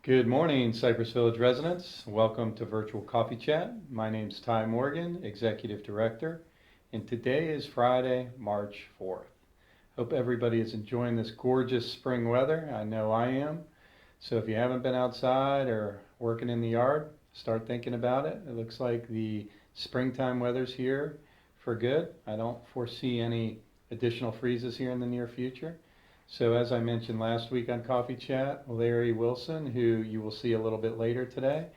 Good morning, Cypress Village residents. Welcome to Virtual Coffee Chat. My name's Ty Morgan, Executive Director, and today is Friday, March 4th. Hope everybody is enjoying this gorgeous spring weather. I know I am. So if you haven't been outside or working in the yard, start thinking about it. It looks like the springtime weather's here for good. I don't foresee any additional freezes here in the near future. So as I mentioned last week on Coffee Chat, Larry Wilson, who you will see a little bit later today,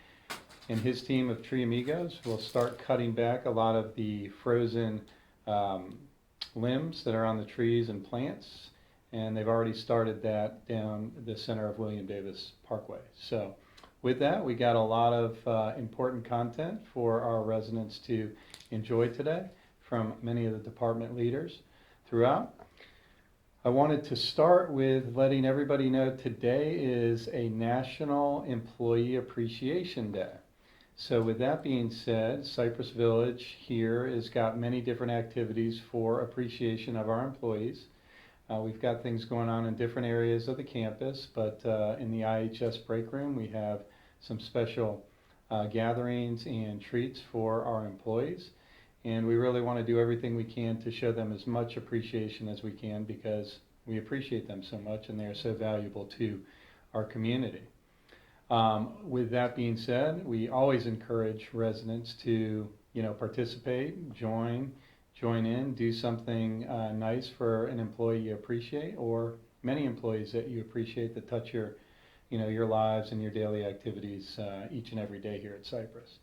and his team of tree amigos will start cutting back a lot of the frozen limbs that are on the trees and plants, and they've already started that down the center of William Davis Parkway. So with that, we got a lot of important content for our residents to enjoy today from many of the department leaders throughout. I wanted to start with letting everybody know today is a National Employee Appreciation Day. So with that being said, Cypress Village here has got many different activities for appreciation of our employees. We've got things going on in different areas of the campus, but in the IHS break room we have some special gatherings and treats for our employees. And we really want to do everything we can to show them as much appreciation as we can because we appreciate them so much and they're so valuable to our community. With that being said, we always encourage residents to, participate, join in, do something nice for an employee you appreciate or many employees that you appreciate that touch your lives and your daily activities each and every day here at Cypress.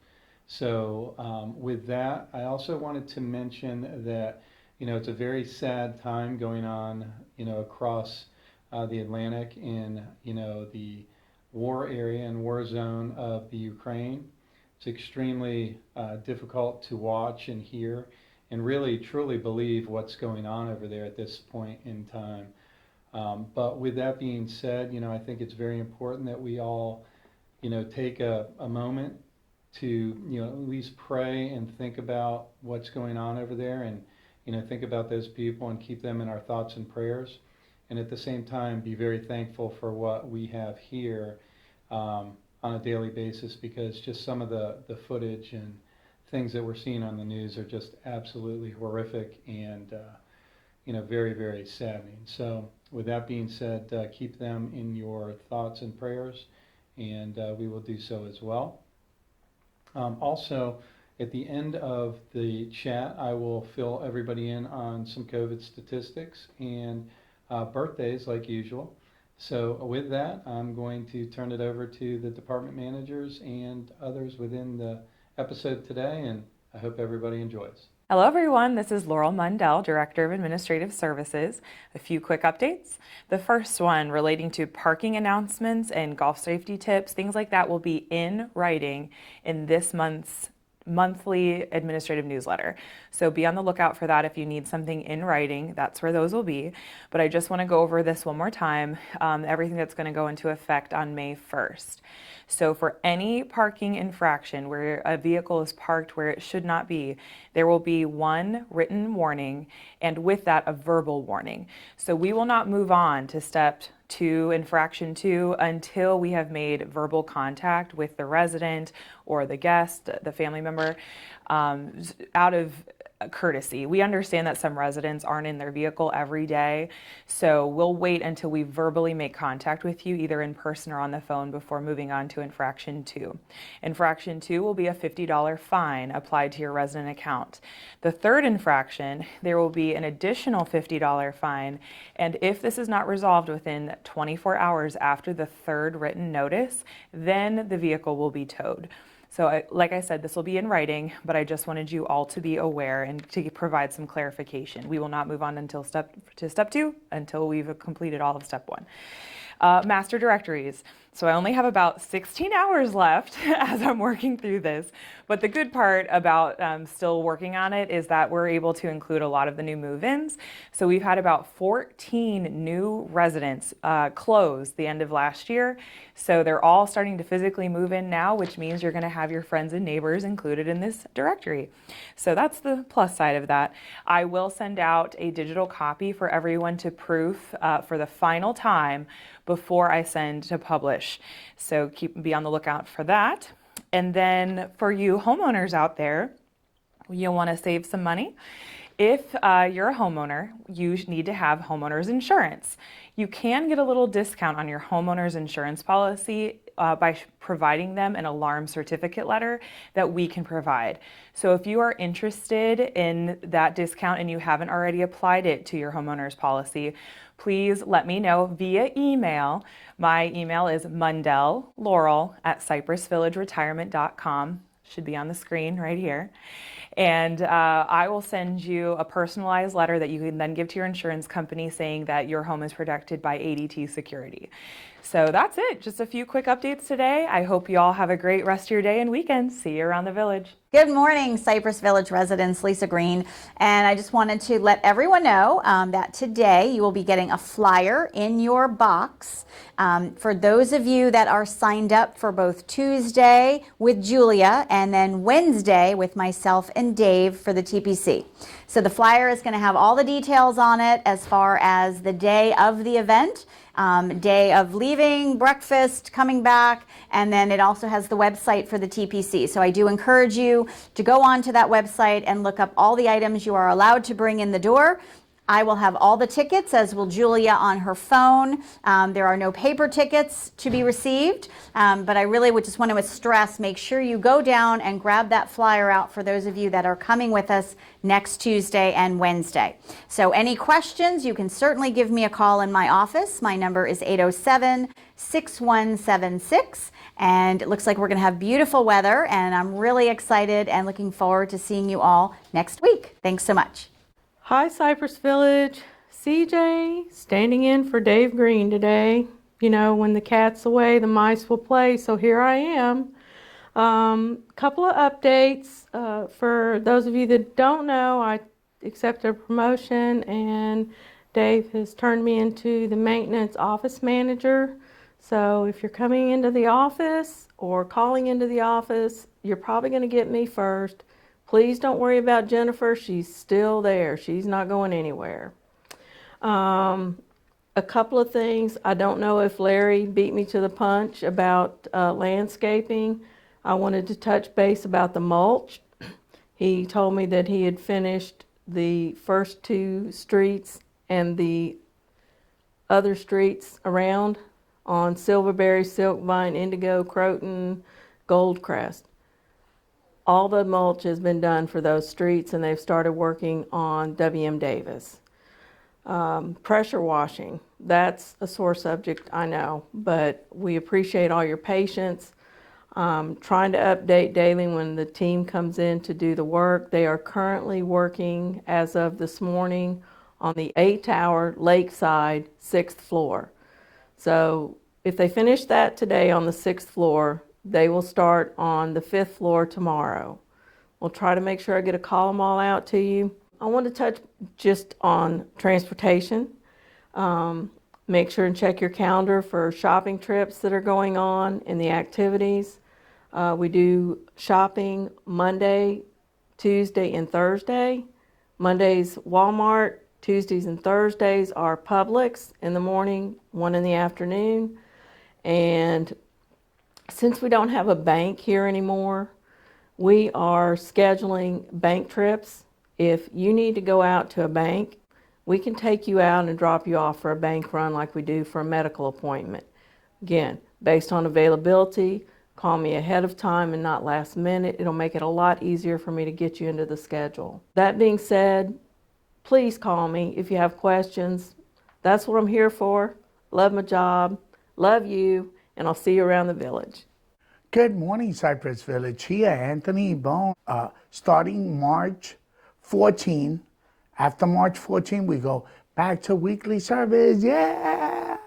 So with that, I also wanted to mention that, it's a very sad time going on, across the Atlantic in, the war area and war zone of the Ukraine. It's extremely difficult to watch and hear and really truly believe what's going on over there at this point in time. But with that being said, I think it's very important that we all, take a moment to at least pray and think about what's going on over there and think about those people and keep them in our thoughts and prayers, and at the same time be very thankful for what we have here on a daily basis, because just some of the footage and things that we're seeing on the news are just absolutely horrific and very, very saddening. So with that being said, keep them in your thoughts and prayers, and we will do so as well. Also, at the end of the chat, I will fill everybody in on some COVID statistics and birthdays like usual. So with that, I'm going to turn it over to the department managers and others within the episode today, and I hope everybody enjoys. Hello everyone, this is Laurel Mundell, Director of Administrative Services. A few quick updates. The first one relating to parking announcements and golf safety tips, things like that will be in writing in this month's monthly administrative newsletter. So be on the lookout for that if you need something in writing. That's where those will be. But I just want to go over this one more time, everything that's going to go into effect on May 1st. So for any parking infraction where a vehicle is parked where it should not be, there will be one written warning, and with that a verbal warning. So we will not move on to step 2, infraction 2, until we have made verbal contact with the resident or the guest, the family member, out of courtesy. We understand that some residents aren't in their vehicle every day, so we'll wait until we verbally make contact with you, either in person or on the phone, before moving on to infraction 2. Infraction 2 will be a $50 fine applied to your resident account. The third infraction, there will be an additional $50 fine, and if this is not resolved within 24 hours after the third written notice, then the vehicle will be towed. So like I said, this will be in writing, but I just wanted you all to be aware and to provide some clarification. We will not move on until step 2 until we've completed all of step 1. Master directories. So I only have about 16 hours left as I'm working through this. But the good part about still working on it is that we're able to include a lot of the new move-ins. So we've had about 14 new residents close the end of last year. So they're all starting to physically move in now, which means you're going to have your friends and neighbors included in this directory. So that's the plus side of that. I will send out a digital copy for everyone to proof for the final time before I send to publish push. So be on the lookout for that. And then for you homeowners out there, you'll want to save some money. If you're a homeowner, you need to have homeowners insurance. You can get a little discount on your homeowner's insurance policy by providing them an alarm certificate letter that we can provide. So if you are interested in that discount and you haven't already applied it to your homeowner's policy, please let me know via email. My email is mundell.laurel@cypressvillageretirement.com. Should be on the screen right here. And I will send you a personalized letter that you can then give to your insurance company saying that your home is protected by ADT security. So that's it. Just a few quick updates today. I hope you all have a great rest of your day and weekend. See you around the village. Good morning, Cypress Village residents. Lisa Green, and I just wanted to let everyone know that today you will be getting a flyer in your box. For those of you that are signed up for both Tuesday with Julia and then Wednesday with myself and Dave for the TPC. So the flyer is going to have all the details on it as far as the day of the event, day of leaving, breakfast, coming back, and then it also has the website for the TPC. So I do encourage you to go onto that website and look up all the items you are allowed to bring in the door. I will have all the tickets, as will Julia on her phone. There are no paper tickets to be received, but I really would just want to stress, make sure you go down and grab that flyer out for those of you that are coming with us next Tuesday and Wednesday. So any questions, you can certainly give me a call in my office. My number is 807-6176, and it looks like we're going to have beautiful weather, and I'm really excited and looking forward to seeing you all next week. Thanks so much. Hi, Cypress Village. CJ standing in for Dave Green today. You know, when the cat's away, the mice will play, so here I am. Couple of updates. For those of you that don't know, I accepted a promotion and Dave has turned me into the maintenance office manager. So if you're coming into the office or calling into the office, you're probably going to get me first. Please don't worry about Jennifer. She's still there. She's not going anywhere. A couple of things. I don't know if Larry beat me to the punch about landscaping. I wanted to touch base about the mulch. He told me that he had finished the first 2 streets and the other streets around on Silverberry, Silkvine, Indigo, Croton, Goldcrest. All the mulch has been done for those streets, and they've started working on W.M. Davis. Pressure washing, that's a sore subject, I know, but we appreciate all your patience. Trying to update daily when the team comes in to do the work. They are currently working, as of this morning, on the 8-tower lakeside 6th floor. So if they finish that today on the 6th floor, they will start on the 5th floor tomorrow. We'll try to make sure I get a call them all out to you. I want to touch just on transportation. Make sure and check your calendar for shopping trips that are going on and the activities. We do shopping Monday, Tuesday, and Thursday. Mondays, Walmart. Tuesdays and Thursdays are Publix in the morning, 1 in the afternoon. And since we don't have a bank here anymore, we are scheduling bank trips. If you need to go out to a bank, we can take you out and drop you off for a bank run like we do for a medical appointment. Again, based on availability, call me ahead of time and not last minute. It'll make it a lot easier for me to get you into the schedule. That being said, please call me if you have questions. That's what I'm here for. Love my job, love you, and I'll see you around the village. Good morning, Cypress Village. Here, Anthony Bone. Starting March 14, after March 14, we go back to weekly service. Yeah!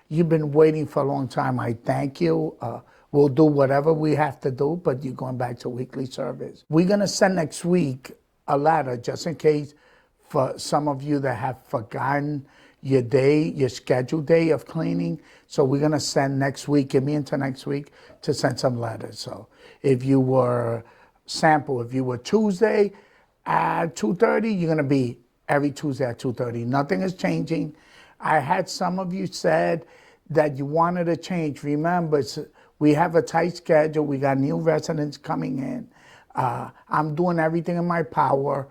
You've been waiting for a long time. I thank you. We'll do whatever we have to do, but you're going back to weekly service. We're going to send next week a letter, just in case, for some of you that have forgotten your day, your scheduled day of cleaning. So we're going to send next week, give me into next week, to send some letters. So if you were, sample, if you were Tuesday at 2:30, you're going to be every Tuesday at 2:30. Nothing is changing. I had some of you said that you wanted to change, remember, we have a tight schedule. We got new residents coming in. I'm doing everything in my power.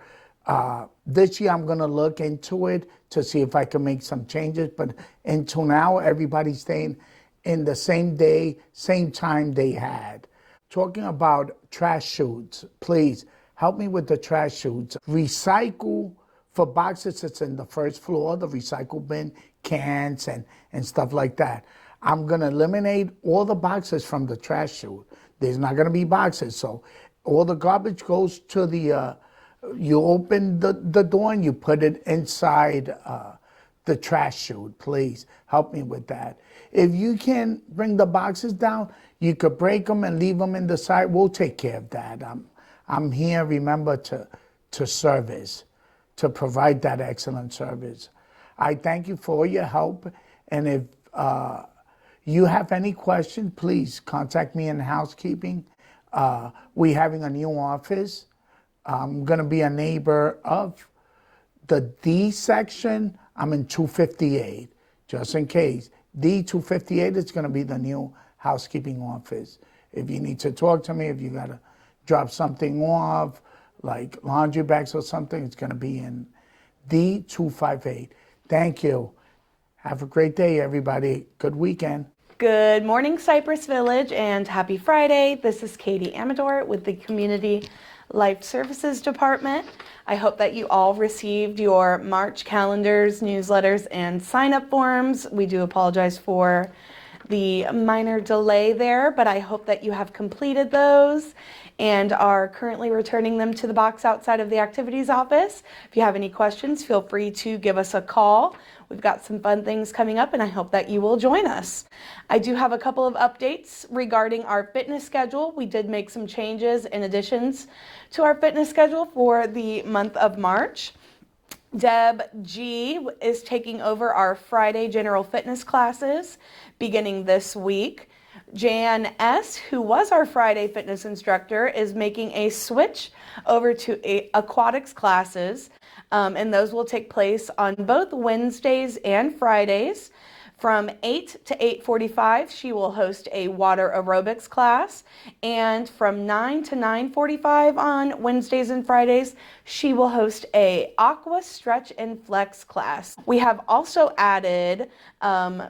This year, I'm going to look into it to see if I can make some changes. But until now, everybody's staying in the same day, same time they had. Talking about trash chutes, please help me with the trash chutes. Recycle for boxes, it's in the first floor, the recycle bin, cans and stuff like that. I'm gonna eliminate all the boxes from the trash chute. There's not gonna be boxes, so all the garbage goes to the, you open the door and you put it inside the trash chute. Please help me with that. If you can bring the boxes down, you could break them and leave them in the side. We'll take care of that. I'm here, remember, to service, to provide that excellent service. I thank you for your help, and if you have any questions, please contact me in housekeeping. We're having a new office. I'm going to be a neighbor of the D section. I'm in 258, just in case. D 258 is going to be the new housekeeping office. If you need to talk to me, if you got to drop something off, like laundry bags or something, it's going to be in D 258. Thank you. Have a great day, everybody. Good weekend. Good morning, Cypress Village, and happy Friday. This is Katie Amador with the Community Life Services Department. I hope that you all received your March calendars, newsletters, and sign-up forms. We do apologize for the minor delay there, but I hope that you have completed those and are currently returning them to the box outside of the activities office. If you have any questions, feel free to give us a call. We've got some fun things coming up, and I hope that you will join us. I do have a couple of updates regarding our fitness schedule. We did make some changes and additions to our fitness schedule for the month of March. Deb G is taking over our Friday general fitness classes beginning this week. Jan S., who was our Friday fitness instructor, is making a switch over to aquatics classes, and those will take place on both Wednesdays and Fridays. From 8 to 8:45, she will host a water aerobics class, and from 9 to 9:45 on Wednesdays and Fridays, she will host a aqua stretch and flex class. We have also added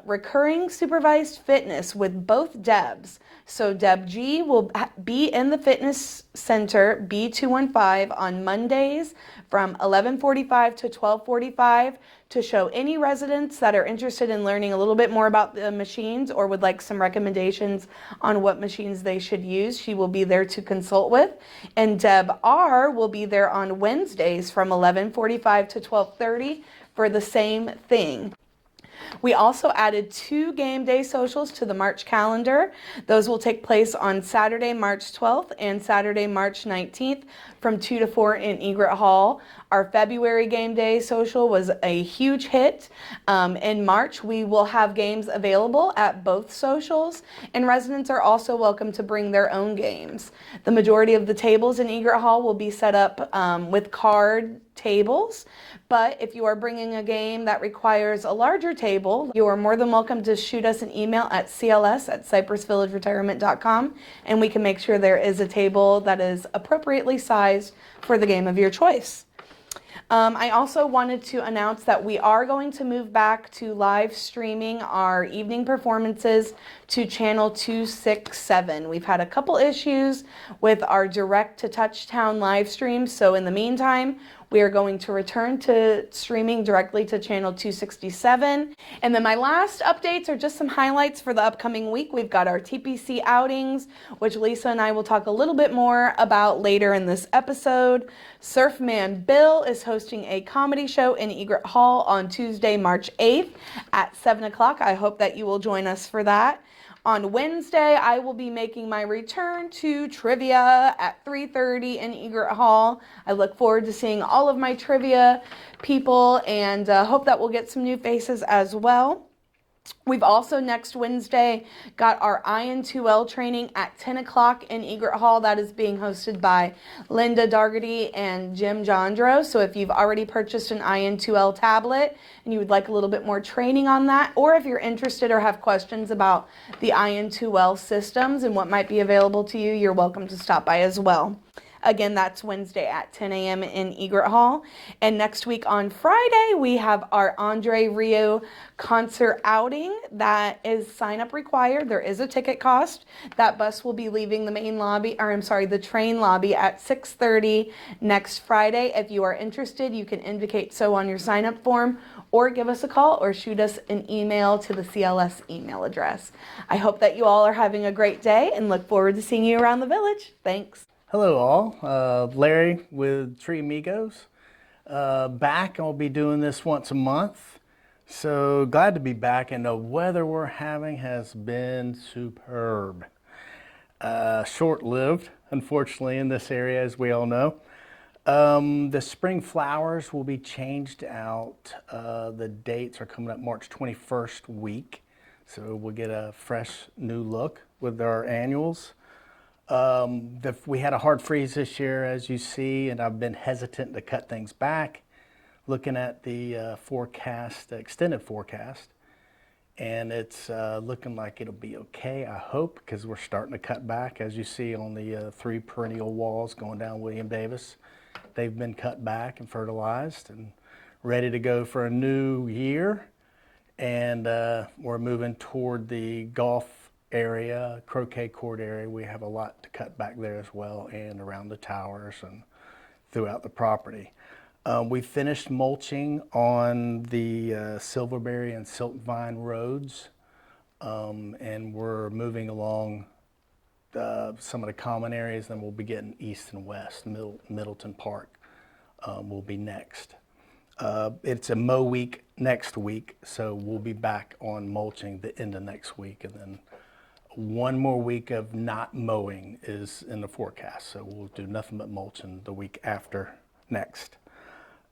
recurring supervised fitness with both Debs. So Deb G will be in the fitness center B215 on Mondays from 11:45 to 12:45 to show any residents that are interested in learning a little bit more about the machines or would like some recommendations on what machines they should use. She will be there to consult with. And Deb R will be there on Wednesdays from 11:45 to 12:30 for the same thing. We also added 2 game day socials to the March calendar. Those will take place on Saturday, March 12th and Saturday, March 19th from 2 to 4 in Egret Hall. Our February game day social was a huge hit. In March, we will have games available at both socials, and residents are also welcome to bring their own games. The majority of the tables in Egret Hall will be set up with card tables, but if you are bringing a game that requires a larger table, you are more than welcome to shoot us an email at cls@cypressvillageretirement.com, and we can make sure there is a table that is appropriately sized for the game of your choice. I also wanted to announce that we are going to move back to live streaming our evening performances to channel 267. We've had a couple issues with our direct to Touchtown live stream, so in the meantime, we are going to return to streaming directly to channel 267. And then my last updates are just some highlights for the upcoming week. We've got our TPC outings, which Lisa and I will talk a little bit more about later in this episode. Surfman Bill is hosting a comedy show in Egret Hall on Tuesday, March 8th at 7 o'clock. I hope that you will join us for that. On Wednesday, I will be making my return to trivia at 3:30 in Egret Hall. I look forward to seeing all of my trivia people and hope that we'll get some new faces as well. We've also next Wednesday got our IN2L training at 10 o'clock in Egret Hall. That is being hosted by Linda Dargety and Jim Jondro. So if you've already purchased an IN2L tablet and you would like a little bit more training on that, or if you're interested or have questions about the IN2L systems and what might be available to you, you're welcome to stop by as well. Again, that's Wednesday at 10 a.m. in Egret Hall. And next week on Friday, we have our Andre Rio concert outing. That is sign up required. There is a ticket cost. That bus will be leaving the main lobby, or I'm sorry, the train lobby at 6:30 next Friday. If you are interested, you can indicate so on your sign up form, or give us a call or shoot us an email to the CLS email address. I hope that you all are having a great day and look forward to seeing you around the village. Thanks. Hello all, Larry with Tree Amigos. Back, I'll be doing this once a month. So glad to be back, and the weather we're having has been superb. Short-lived, unfortunately, in this area, as we all know. The spring flowers will be changed out. The dates are coming up March 21st week. So we'll get a fresh new look with our annuals. We had a hard freeze this year, as you see, and I've been hesitant to cut things back. Looking at the forecast, the extended forecast, and it's looking like it'll be okay, I hope, because we're starting to cut back, as you see on the 3 perennial walls going down William Davis. They've been cut back and fertilized and ready to go for a new year. And we're moving toward the golf area, croquet court area. We have a lot to cut back there as well, and around the towers and throughout the property. We finished mulching on the Silverberry and Silkvine roads, and we're moving along some of the common areas. Then we'll be getting east and west. Middleton Park will be next. It's a mow week next week, so we'll be back on mulching the end of next week, and then one more week of not mowing is in the forecast, so we'll do nothing but mulching the week after next.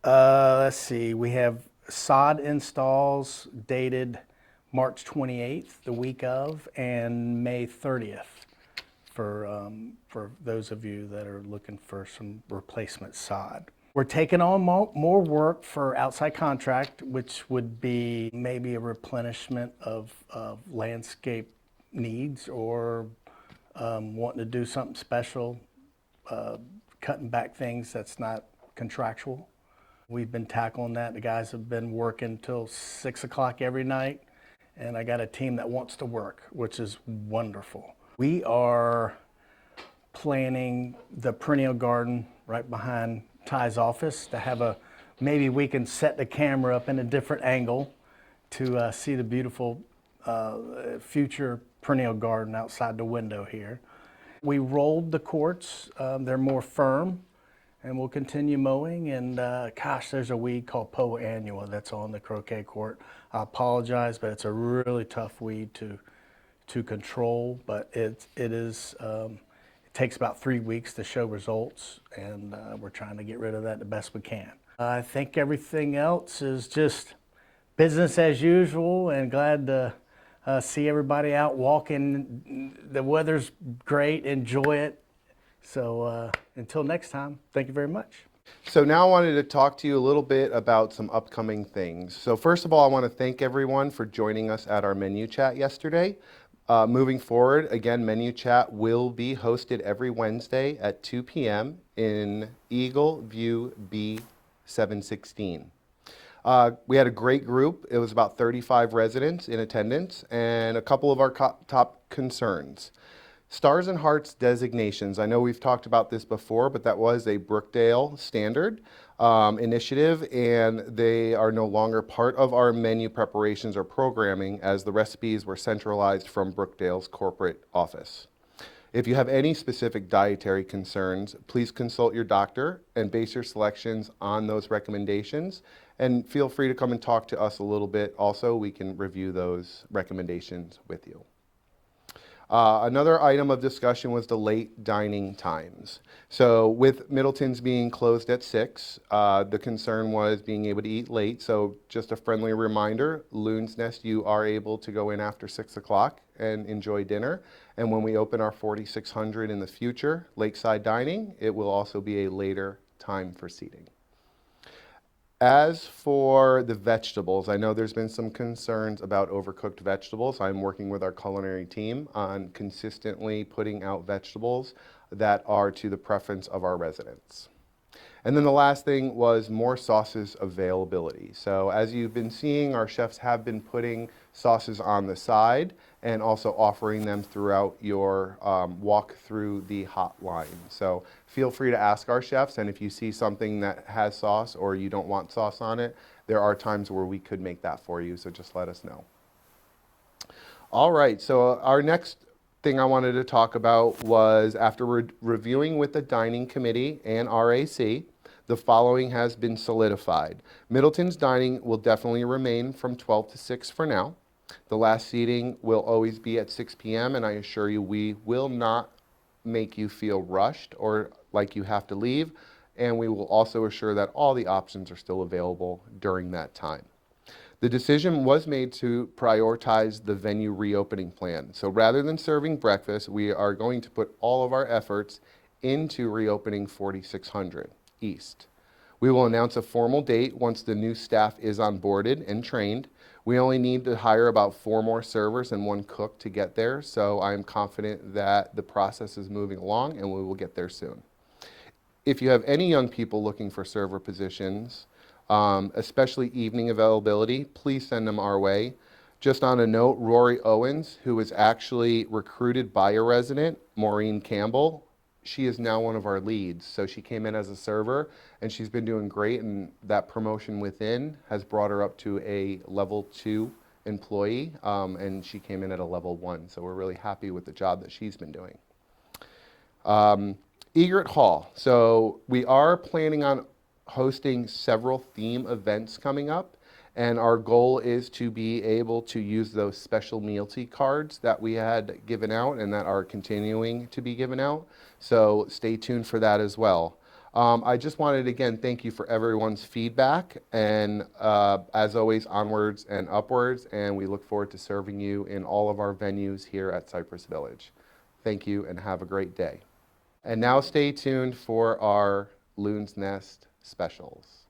Let's see, we have sod installs dated March 28th, the week of, and May 30th for those of you that are looking for some replacement sod. We're taking on more work for outside contract, which would be maybe a replenishment of landscape needs, or wanting to do something special, cutting back things that's not contractual. We've been tackling that. The guys have been working till 6 o'clock every night, and I got a team that wants to work, which is wonderful. We are planning the perennial garden right behind Ty's office to have maybe we can set the camera up in a different angle to see the beautiful future perennial garden outside the window here. We rolled the courts, they're more firm, and we'll continue mowing. And gosh, there's a weed called Poa annua that's on the croquet court. I apologize, but it's a really tough weed to control, but it takes about 3 weeks to show results, and we're trying to get rid of that the best we can. I think everything else is just business as usual, and glad to see everybody out walking. The weather's great, enjoy it. So until next time, thank you very much. So now I wanted to talk to you a little bit about some upcoming things. So first of all, I want to thank everyone for joining us at our menu chat yesterday. Moving forward, again, menu chat will be hosted every Wednesday at 2 p.m. in Eagle View B716. We had a great group. It was about 35 residents in attendance, and a couple of our top concerns. Stars and Hearts designations. I know we've talked about this before, but that was a Brookdale standard initiative, and they are no longer part of our menu preparations or programming, as the recipes were centralized from Brookdale's corporate office. If you have any specific dietary concerns, please consult your doctor and base your selections on those recommendations, and feel free to come and talk to us a little bit. Also, we can review those recommendations with you. Another item of discussion was the late dining times. So with Middleton's being closed at 6, the concern was being able to eat late. So just a friendly reminder, Loon's Nest, you are able to go in after 6 o'clock and enjoy dinner. And when we open our 4600 in the future, Lakeside Dining, it will also be a later time for seating. As for the vegetables, I know there's been some concerns about overcooked vegetables. I'm working with our culinary team on consistently putting out vegetables that are to the preference of our residents. And then the last thing was more sauces availability. So as you've been seeing, our chefs have been putting sauces on the side and also offering them throughout your walk through the hotline. So feel free to ask our chefs, and if you see something that has sauce or you don't want sauce on it, there are times where we could make that for you, so just let us know. All right, so our next thing I wanted to talk about was after reviewing with the dining committee and RAC, the following has been solidified. Middleton's dining will definitely remain from 12 to 6 for now. The last seating will always be at 6 p.m. and I assure you we will not make you feel rushed or like you have to leave, and we will also assure that all the options are still available during that time. The decision was made to prioritize the venue reopening plan. So rather than serving breakfast, we are going to put all of our efforts into reopening 4600 East. We will announce a formal date once the new staff is onboarded and trained. We only need to hire about 4 more servers and 1 cook to get there, so I am confident that the process is moving along and we will get there soon. If you have any young people looking for server positions, especially evening availability, please send them our way. Just on a note, Rory Owens, who was actually recruited by a resident, Maureen Campbell, she is now one of our leads. So she came in as a server and she's been doing great, and that promotion within has brought her up to a level 2 employee, and she came in at a level 1. So we're really happy with the job that she's been doing. Egret Hall. So we are planning on hosting several theme events coming up, and our goal is to be able to use those special mealty cards that we had given out and that are continuing to be given out. So stay tuned for that as well. I just wanted to again thank you for everyone's feedback, and as always, onwards and upwards, and we look forward to serving you in all of our venues here at Cypress Village. Thank you and have a great day. And now stay tuned for our Loon's Nest specials.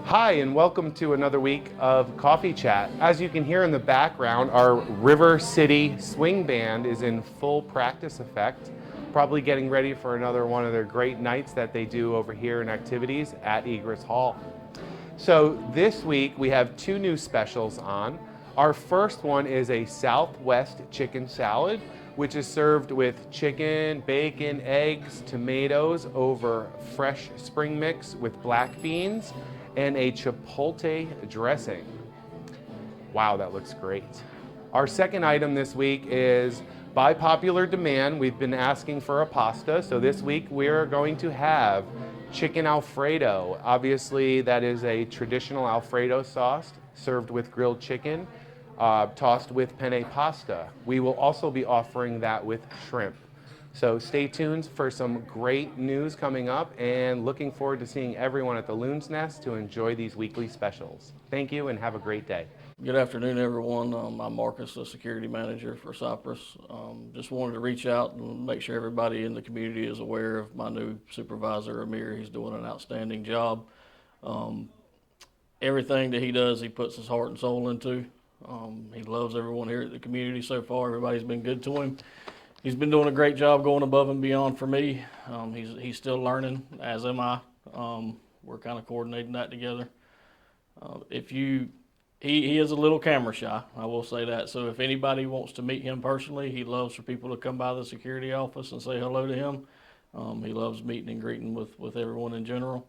Hi, and welcome to another week of Coffee Chat. As you can hear in the background, our River City Swing Band is in full practice effect, probably getting ready for another one of their great nights that they do over here in activities at Egret Hall. So this week we have 2 new specials on. Our first one is a Southwest chicken salad, which is served with chicken, bacon, eggs, tomatoes over fresh spring mix with black beans and a chipotle dressing. Wow, that looks great. Our second item this week is, by popular demand, we've been asking for a pasta, so this week we're going to have chicken Alfredo. Obviously, that is a traditional Alfredo sauce served with grilled chicken, tossed with penne pasta. We will also be offering that with shrimp. So stay tuned for some great news coming up, and looking forward to seeing everyone at the Loon's Nest to enjoy these weekly specials. Thank you and have a great day. Good afternoon, everyone. I'm Marcus, the security manager for Cypress. Just wanted to reach out and make sure everybody in the community is aware of my new supervisor, Amir. He's doing an outstanding job. Everything that he does, he puts his heart and soul into. He loves everyone here at the community so far. Everybody's been good to him. He's been doing a great job going above and beyond for me. He's still learning, as am I. We're kind of coordinating that together. He is a little camera shy, I will say that. So if anybody wants to meet him personally, he loves for people to come by the security office and say hello to him. He loves meeting and greeting with everyone in general.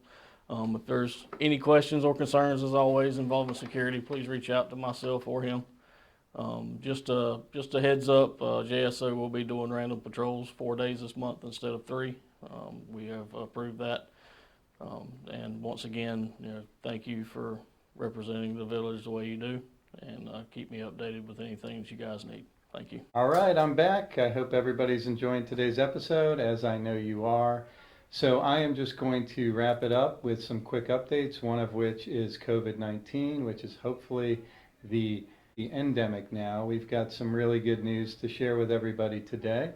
If there's any questions or concerns, as always, involving security, please reach out to myself or him. Just a heads up, JSO will be doing random patrols 4 days this month instead of 3. We have approved that. And once again, thank you for representing the village the way you do, and keep me updated with anything that you guys need. Thank you. All right, I'm back. I hope everybody's enjoying today's episode, as I know you are. So I am just going to wrap it up with some quick updates, one of which is COVID-19, which is hopefully the endemic now. We've got some really good news to share with everybody today.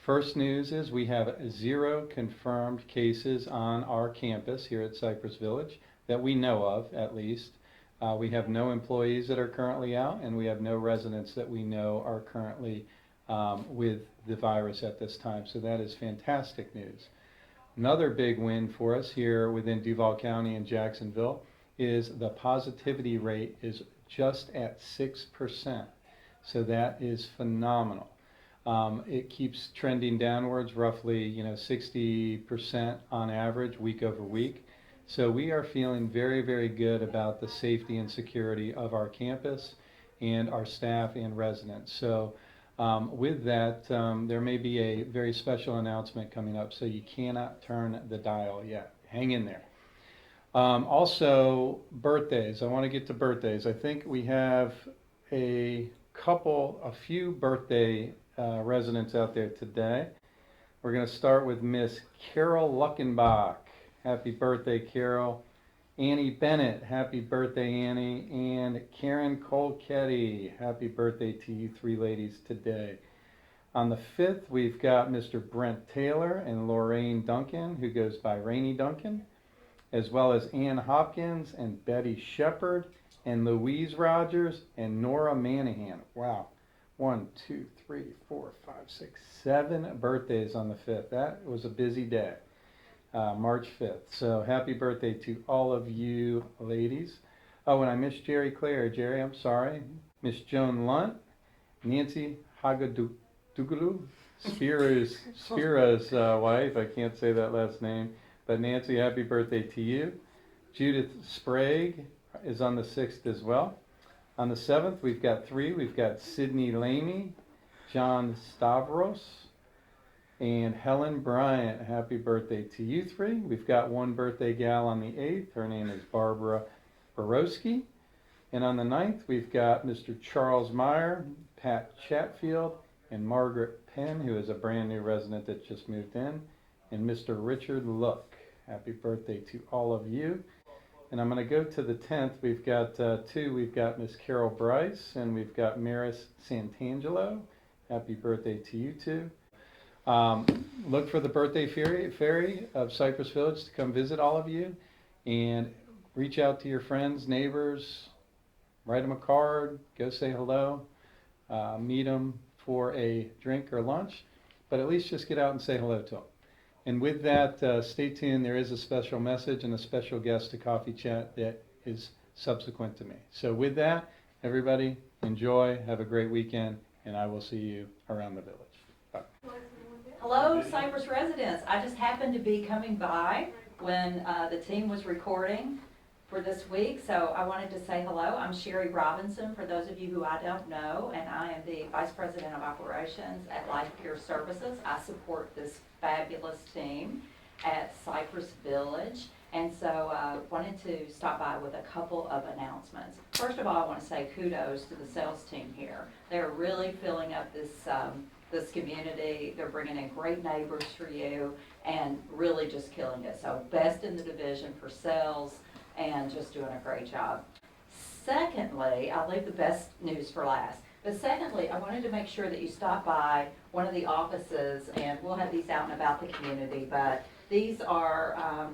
First news is we have 0 confirmed cases on our campus here at Cypress Village that we know of, at least. We have no employees that are currently out, and we have no residents that we know are currently with the virus at this time. So that is fantastic news. Another big win for us here within Duval County and Jacksonville is the positivity rate is just at 6%. So that is phenomenal. It keeps trending downwards, roughly 60% on average week over week. So we are feeling very, very good about the safety and security of our campus and our staff and residents. So with that, there may be a very special announcement coming up, so you cannot turn the dial yet. Hang in there. Also, birthdays. I want to get to birthdays. I think we have a few birthday residents out there today. We're going to start with Miss Carol Luckenbach. Happy birthday, Carol. Annie Bennett, happy birthday, Annie. And Karen Colquetti, happy birthday to you 3 ladies today. On the 5th, we've got Mr. Brent Taylor and Lorraine Duncan, who goes by Rainy Duncan, as well as Ann Hopkins and Betty Shepard and Louise Rogers and Nora Manahan. Wow. 1, 2, 3, 4, 5, 6, 7 birthdays on the 5th. That was a busy day. March 5th. So happy birthday to all of you ladies. Oh, and I missed Jerry Clare. Jerry, I'm sorry. Miss Joan Lunt, Nancy Hagadugulu, Spira's wife. I can't say that last name. But Nancy, happy birthday to you. Judith Sprague is on the 6th as well. On the 7th, we've got 3. We've got Sydney Lamy, John Stavros, and Helen Bryant. Happy birthday to you 3. We've got 1 birthday gal on the 8th. Her name is Barbara Borowski. And on the 9th, we've got Mr. Charles Meyer, Pat Chatfield, and Margaret Penn, who is a brand new resident that just moved in, and Mr. Richard Look. Happy birthday to all of you. And I'm going to go to the 10th. We've got 2. We've got Miss Carol Bryce, and we've got Maris Santangelo. Happy birthday to you 2. Look for the birthday fairy of Cypress Village to come visit all of you, and reach out to your friends, neighbors, write them a card, go say hello, meet them for a drink or lunch, but at least just get out and say hello to them. And with that, stay tuned. There is a special message and a special guest to Coffee Chat that is subsequent to me. So with that, everybody, enjoy, have a great weekend, and I will see you around the village. Bye. Hello, Cypress residents. I just happened to be coming by when the team was recording for this week, so I wanted to say hello. I'm Sherry Robinson, for those of you who I don't know, and I am the Vice President of Operations at Life Care Services. I support this fabulous team at Cypress Village, and so wanted to stop by with a couple of announcements. First of all, I want to say kudos to the sales team here. They're really filling up this community. They're bringing in great neighbors for you and really just killing it. So best in the division for sales and just doing a great job. Secondly, I'll leave the best news for last. But secondly, I wanted to make sure that you stop by one of the offices, and we'll have these out and about the community, but these are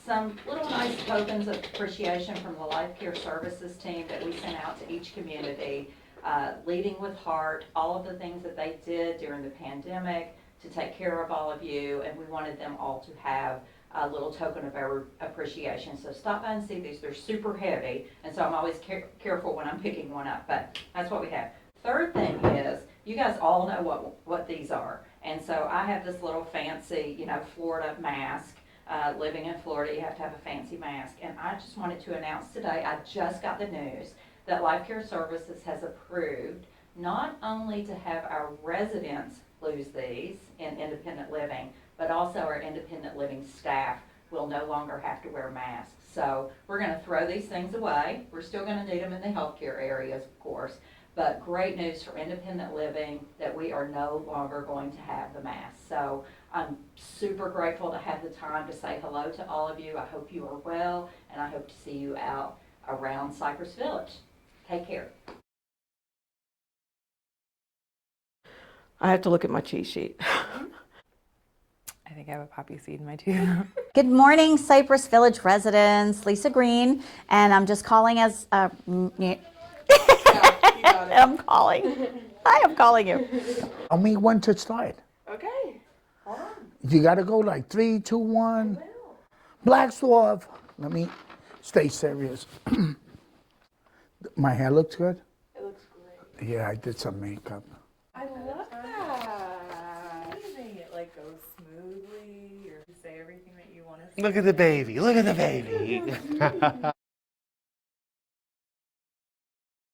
some little nice tokens of appreciation from the Life Care Services team that we sent out to each community, leading with heart, all of the things that they did during the pandemic to take care of all of you, and we wanted them all to have a little token of our appreciation. So stop by and see these. They're super heavy, and so I'm always careful when I'm picking one up, but that's what we have. Third thing is, you guys all know what these are, and so I have this little fancy, Florida mask. Living in Florida, you have to have a fancy mask, and I just wanted to announce today, I just got the news that Life Care Services has approved not only to have our residents lose these in independent living, but also our independent living staff will no longer have to wear masks. So we're going to throw these things away. We're still going to need them in the healthcare areas, of course, But great news for independent living that we are no longer going to have the mask. So I'm super grateful to have the time to say hello to all of you. I hope you are well, and I hope to see you out around Cypress Village. Take care. I have to look at my cheat sheet. I think I have a poppy seed in my tooth. Good morning, Cypress Village residents. Lisa Green, and I'm just calling as I'm calling. I am calling you. Tell me when to start. Okay, hold on. You gotta go like 3, 2, 1. Black Dwarf. Let me stay serious. My hair looks good? It looks great. Yeah, I did some makeup. I love that. Amazing. It like goes smoothly, or you say everything that you want to say. Look at the baby. Look at the baby.